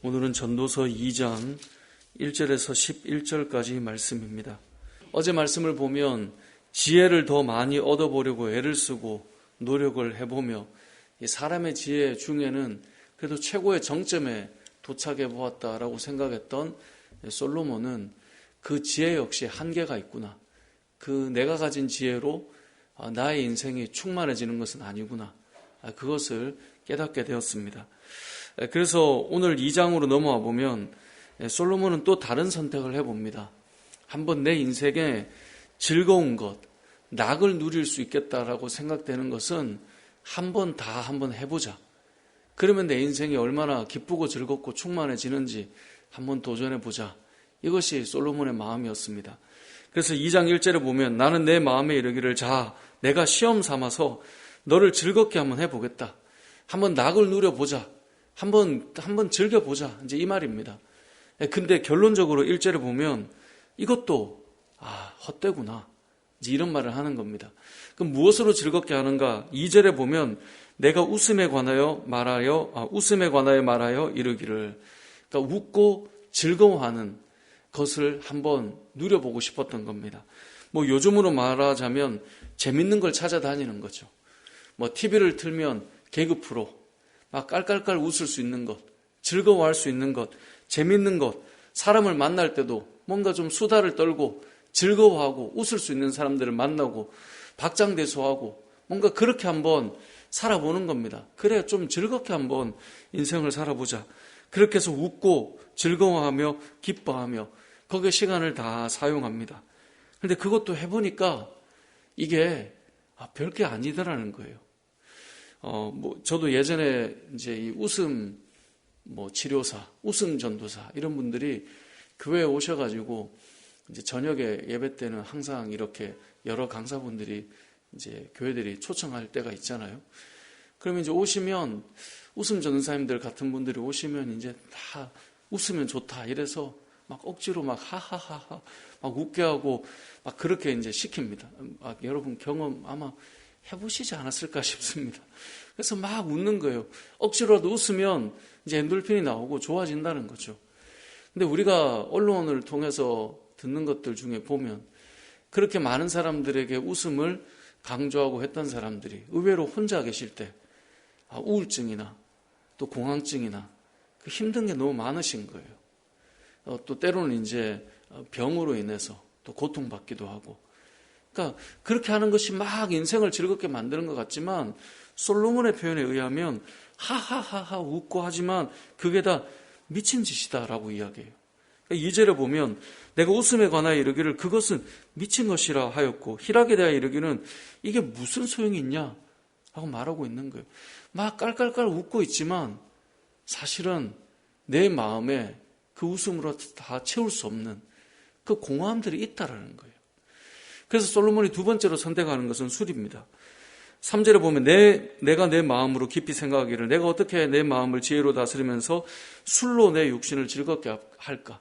오늘은 전도서 2장 1절에서 11절까지 말씀입니다. 어제 말씀을 보면 지혜를 더 많이 얻어보려고 애를 쓰고 노력을 해보며 사람의 지혜 중에는 그래도 최고의 정점에 도착해 보았다라고 생각했던 솔로몬은 그 지혜 역시 한계가 있구나. 그 내가 가진 지혜로 나의 인생이 충만해지는 것은 아니구나. 그것을 깨닫게 되었습니다. 그래서 오늘 2장으로 넘어와 보면 솔로몬은 또 다른 선택을 해봅니다. 한번 내 인생에 즐거운 것, 낙을 누릴 수 있겠다라고 생각되는 것은 한번 해보자. 그러면 내 인생이 얼마나 기쁘고 즐겁고 충만해지는지 한번 도전해보자. 이것이 솔로몬의 마음이었습니다. 그래서 2장 1절에 보면 나는 내 마음에 이르기를 자, 내가 시험 삼아서 너를 즐겁게 한번 해보겠다. 한번 낙을 누려보자. 한번 즐겨보자. 이제 이 말입니다. 근데 결론적으로 1절에 보면 이것도 헛되구나. 이제 이런 말을 하는 겁니다. 그럼 무엇으로 즐겁게 하는가? 2절에 보면 내가 웃음에 관하여 말하여 이르기를. 그러니까 웃고 즐거워하는 것을 한번 누려보고 싶었던 겁니다. 요즘으로 말하자면 재밌는 걸 찾아다니는 거죠. TV를 틀면 개그 프로, 막 깔깔깔 웃을 수 있는 것, 즐거워할 수 있는 것, 재밌는 것, 사람을 만날 때도 뭔가 좀 수다를 떨고 즐거워하고 웃을 수 있는 사람들을 만나고 박장대소하고 뭔가 그렇게 한번 살아보는 겁니다. 그래 좀 즐겁게 한번 인생을 살아보자. 그렇게 해서 웃고 즐거워하며 기뻐하며 거기에 시간을 다 사용합니다. 그런데 그것도 해보니까 이게 별게 아니더라는 거예요. 저도 예전에 이제 이 웃음 치료사, 웃음 전도사 이런 분들이 교회에 오셔가지고 이제 저녁에 예배 때는 항상 이렇게 여러 강사분들이 이제 교회들이 초청할 때가 있잖아요. 그러면 이제 오시면 웃음 전도사님들 같은 분들이 오시면 이제 다 웃으면 좋다 이래서 막 억지로 막 하하하하 막 웃게 하고 막 그렇게 이제 시킵니다. 여러분 경험 아마 해보시지 않았을까 싶습니다. 그래서 막 웃는 거예요. 억지로라도 웃으면 이제 엔돌핀이 나오고 좋아진다는 거죠. 근데 우리가 언론을 통해서 듣는 것들 중에 보면 그렇게 많은 사람들에게 웃음을 강조하고 했던 사람들이 의외로 혼자 계실 때 우울증이나 또 공황증이나 그 힘든 게 너무 많으신 거예요. 또 때로는 이제 병으로 인해서 또 고통받기도 하고. 그러니까 그렇게 하는 것이 막 인생을 즐겁게 만드는 것 같지만 솔로몬의 표현에 의하면 하하하하 웃고 하지만 그게 다 미친 짓이다라고 이야기해요. 그러니까 2절에 보면 내가 웃음에 관하여 이르기를 그것은 미친 것이라 하였고 희락에 대하여 이르기는 이게 무슨 소용이 있냐 하고 말하고 있는 거예요. 막 깔깔깔 웃고 있지만 사실은 내 마음에 그 웃음으로 다 채울 수 없는 그 공허함들이 있다라는 거예요. 그래서 솔로몬이 두 번째로 선택하는 것은 술입니다. 3절에 보면 내가 내 마음으로 깊이 생각하기를 내가 어떻게 내 마음을 지혜로 다스리면서 술로 내 육신을 즐겁게 할까?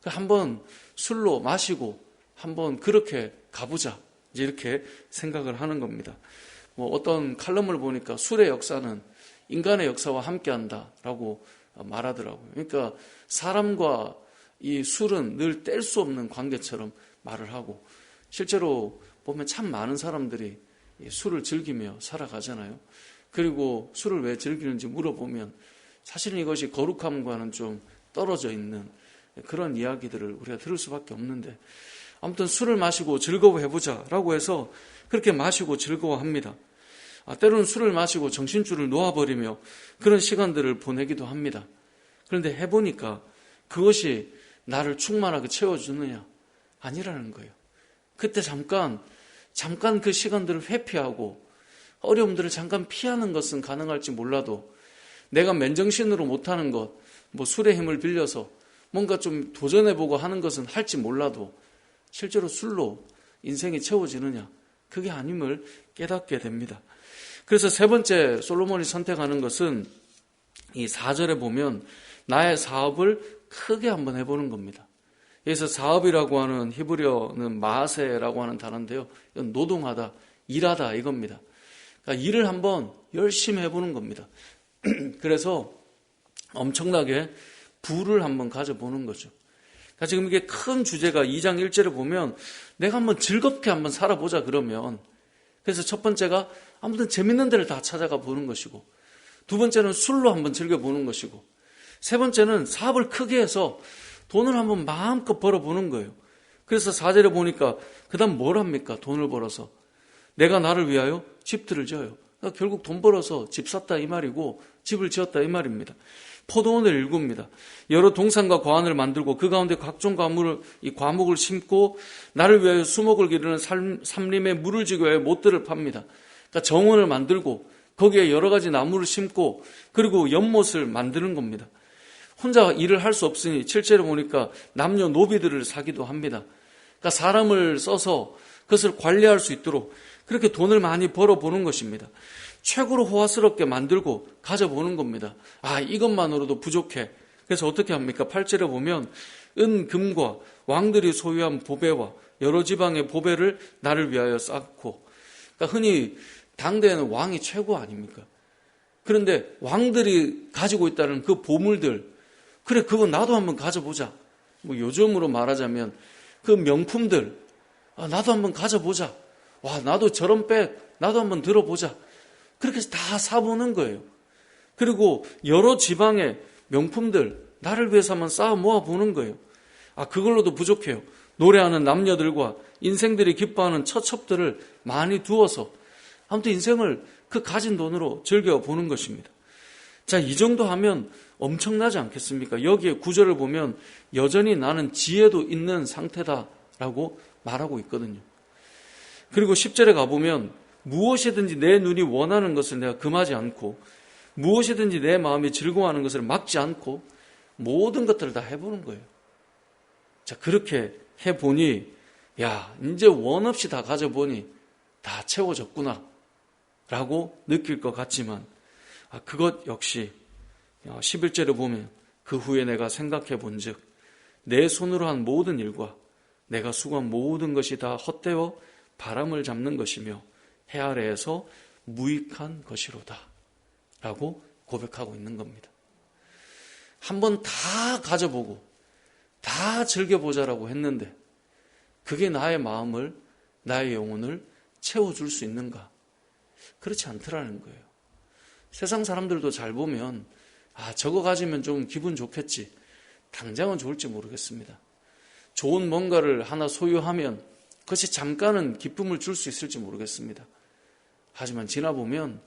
한번 술로 마시고 한번 그렇게 가보자. 이제 이렇게 생각을 하는 겁니다. 어떤 칼럼을 보니까 술의 역사는 인간의 역사와 함께한다라고 말하더라고요. 그러니까 사람과 이 술은 늘 뗄 수 없는 관계처럼 말을 하고 실제로 보면 참 많은 사람들이 술을 즐기며 살아가잖아요. 그리고 술을 왜 즐기는지 물어보면 사실은 이것이 거룩함과는 좀 떨어져 있는 그런 이야기들을 우리가 들을 수밖에 없는데 아무튼 술을 마시고 즐거워해보자라고 해서 그렇게 마시고 즐거워합니다. 때로는 술을 마시고 정신줄을 놓아버리며 그런 시간들을 보내기도 합니다. 그런데 해보니까 그것이 나를 충만하게 채워주느냐? 아니라는 거예요. 그때 잠깐 그 시간들을 회피하고 어려움들을 잠깐 피하는 것은 가능할지 몰라도 내가 맨정신으로 못하는 것, 술의 힘을 빌려서 뭔가 좀 도전해보고 하는 것은 할지 몰라도 실제로 술로 인생이 채워지느냐? 그게 아님을 깨닫게 됩니다. 그래서 세 번째 솔로몬이 선택하는 것은 이 4절에 보면 나의 사업을 크게 한번 해보는 겁니다. 여기서 사업이라고 하는 히브리어는 마세라고 하는 단어인데요. 이건 노동하다, 일하다 이겁니다. 그러니까 일을 한번 열심히 해보는 겁니다. 그래서 엄청나게 부를 한번 가져보는 거죠. 그러니까 지금 이게 큰 주제가 2장 1절에 보면 내가 한번 즐겁게 한번 살아보자 그러면, 그래서 첫 번째가 아무튼 재밌는 데를 다 찾아가 보는 것이고, 두 번째는 술로 한번 즐겨보는 것이고, 세 번째는 사업을 크게 해서 돈을 한번 마음껏 벌어보는 거예요. 그래서 4절에 보니까 그 다음 뭘 합니까? 돈을 벌어서 내가 나를 위하여 집들을 지어요. 그러니까 결국 돈 벌어서 집 샀다 이 말이고 집을 지었다 이 말입니다. 포도원을 일굽니다. 여러 동산과 과원을 만들고 그 가운데 각종 과목을 심고 나를 위하여 수목을 기르는 삼림에 물을 지기 위하여 못들을 팝니다. 그러니까 정원을 만들고 거기에 여러 가지 나무를 심고 그리고 연못을 만드는 겁니다. 혼자 일을 할 수 없으니 7절에 보니까 남녀 노비들을 사기도 합니다. 그러니까 사람을 써서 그것을 관리할 수 있도록 그렇게 돈을 많이 벌어보는 것입니다. 최고로 호화스럽게 만들고 가져보는 겁니다. 이것만으로도 부족해. 그래서 어떻게 합니까? 8절에 보면 은, 금과 왕들이 소유한 보배와 여러 지방의 보배를 나를 위하여 쌓고, 그러니까 흔히 당대에는 왕이 최고 아닙니까? 그런데 왕들이 가지고 있다는 그 보물들, 그래 그거 나도 한번 가져보자. 뭐 요즘으로 말하자면 그 명품들, 나도 한번 가져보자. 나도 저런 백 나도 한번 들어보자. 그렇게 해서 다 사보는 거예요. 그리고 여러 지방의 명품들 나를 위해서 한번 쌓아 모아보는 거예요. 그걸로도 부족해요. 노래하는 남녀들과 인생들이 기뻐하는 처첩들을 많이 두어서 아무튼 인생을 그 가진 돈으로 즐겨보는 것입니다. 자, 이 정도 하면 엄청나지 않겠습니까? 여기에 구절을 보면 여전히 나는 지혜도 있는 상태다라고 말하고 있거든요. 그리고 10절에 가보면 무엇이든지 내 눈이 원하는 것을 내가 금하지 않고 무엇이든지 내 마음이 즐거워하는 것을 막지 않고 모든 것들을 다 해보는 거예요. 자, 그렇게 해보니 이제 원 없이 다 가져보니 다 채워졌구나 라고 느낄 것 같지만 그것 역시 11절에 보면 그 후에 내가 생각해 본즉 내 손으로 한 모든 일과 내가 수고한 모든 것이 다 헛되어 바람을 잡는 것이며 해 아래에서 무익한 것이로다 라고 고백하고 있는 겁니다. 한번 다 가져보고 다 즐겨보자라고 했는데 그게 나의 마음을, 나의 영혼을 채워줄 수 있는가? 그렇지 않더라는 거예요. 세상 사람들도 잘 보면 저거 가지면 좀 기분 좋겠지. 당장은 좋을지 모르겠습니다. 좋은 뭔가를 하나 소유하면 그것이 잠깐은 기쁨을 줄 수 있을지 모르겠습니다. 하지만 지나보면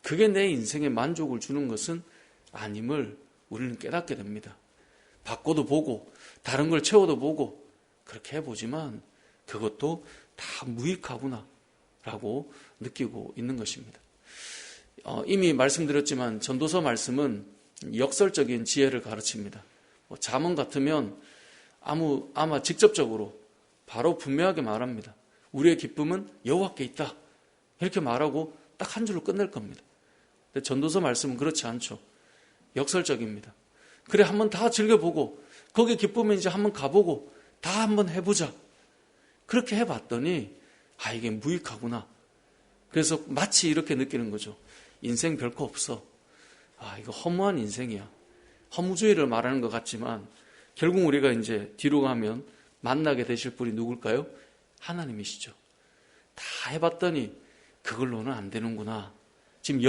그게 내 인생에 만족을 주는 것은 아님을 우리는 깨닫게 됩니다. 바꿔도 보고 다른 걸 채워도 보고 그렇게 해보지만 그것도 다 무익하구나 라고 느끼고 있는 것입니다. 이미 말씀드렸지만 전도서 말씀은 역설적인 지혜를 가르칩니다. 잠언 같으면 아마 직접적으로 바로 분명하게 말합니다. 우리의 기쁨은 여호와께 있다. 이렇게 말하고 딱 한 줄로 끝낼 겁니다. 근데 전도서 말씀은 그렇지 않죠. 역설적입니다. 그래 한번 다 즐겨보고 거기 기쁨에 이제 한번 가보고 다 한번 해보자. 그렇게 해봤더니 이게 무익하구나. 그래서 마치 이렇게 느끼는 거죠. 인생 별거 없어. 이거 허무한 인생이야. 허무주의를 말하는 것 같지만 결국 우리가 이제 뒤로 가면 만나게 되실 분이 누굴까요? 하나님이시죠. 다 해봤더니 그걸로는 안 되는구나. 지금 이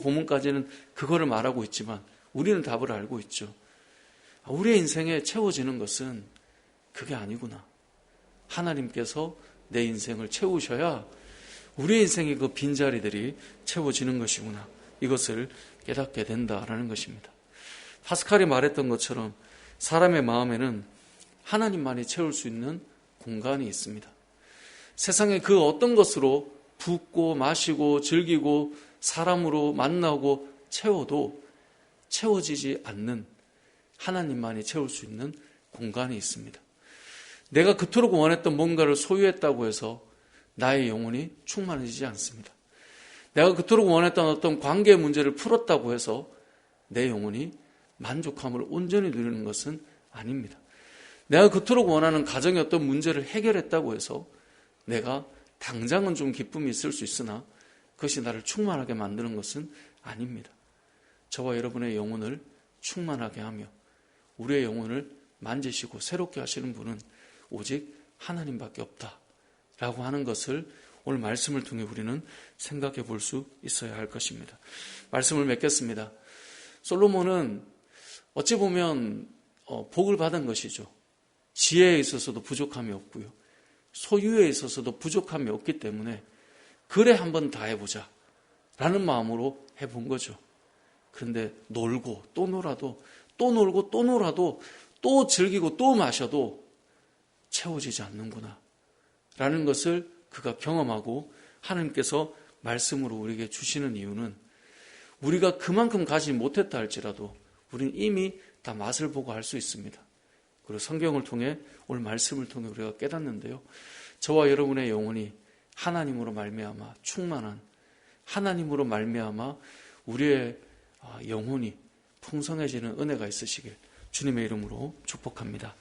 본문까지는 그거를 말하고 있지만 우리는 답을 알고 있죠. 우리의 인생에 채워지는 것은 그게 아니구나. 하나님께서 내 인생을 채우셔야 우리의 인생의 그 빈자리들이 채워지는 것이구나. 이것을 깨닫게 된다라는 것입니다. 파스칼이 말했던 것처럼 사람의 마음에는 하나님만이 채울 수 있는 공간이 있습니다. 세상의 그 어떤 것으로 붓고 마시고 즐기고 사람으로 만나고 채워도 채워지지 않는 하나님만이 채울 수 있는 공간이 있습니다. 내가 그토록 원했던 뭔가를 소유했다고 해서 나의 영혼이 충만해지지 않습니다. 내가 그토록 원했던 어떤 관계의 문제를 풀었다고 해서 내 영혼이 만족함을 온전히 누리는 것은 아닙니다. 내가 그토록 원하는 가정의 어떤 문제를 해결했다고 해서 내가 당장은 좀 기쁨이 있을 수 있으나 그것이 나를 충만하게 만드는 것은 아닙니다. 저와 여러분의 영혼을 충만하게 하며 우리의 영혼을 만지시고 새롭게 하시는 분은 오직 하나님밖에 없다라고 하는 것을 오늘 말씀을 통해 우리는 생각해 볼 수 있어야 할 것입니다. 말씀을 맺겠습니다. 솔로몬은 어찌 보면 복을 받은 것이죠. 지혜에 있어서도 부족함이 없고요. 소유에 있어서도 부족함이 없기 때문에 그래 한번 다 해보자 라는 마음으로 해본 거죠. 그런데 놀고 또 놀아도 또 놀고 또 놀아도 또 즐기고 또 마셔도 채워지지 않는구나 라는 것을 그가 경험하고 하나님께서 말씀으로 우리에게 주시는 이유는 우리가 그만큼 가지 못했다 할지라도 우리는 이미 다 맛을 보고 할 수 있습니다. 그리고 성경을 통해 오늘 말씀을 통해 우리가 깨닫는데요. 저와 여러분의 영혼이 하나님으로 말미암아 충만한 하나님으로 말미암아 우리의 영혼이 풍성해지는 은혜가 있으시길 주님의 이름으로 축복합니다.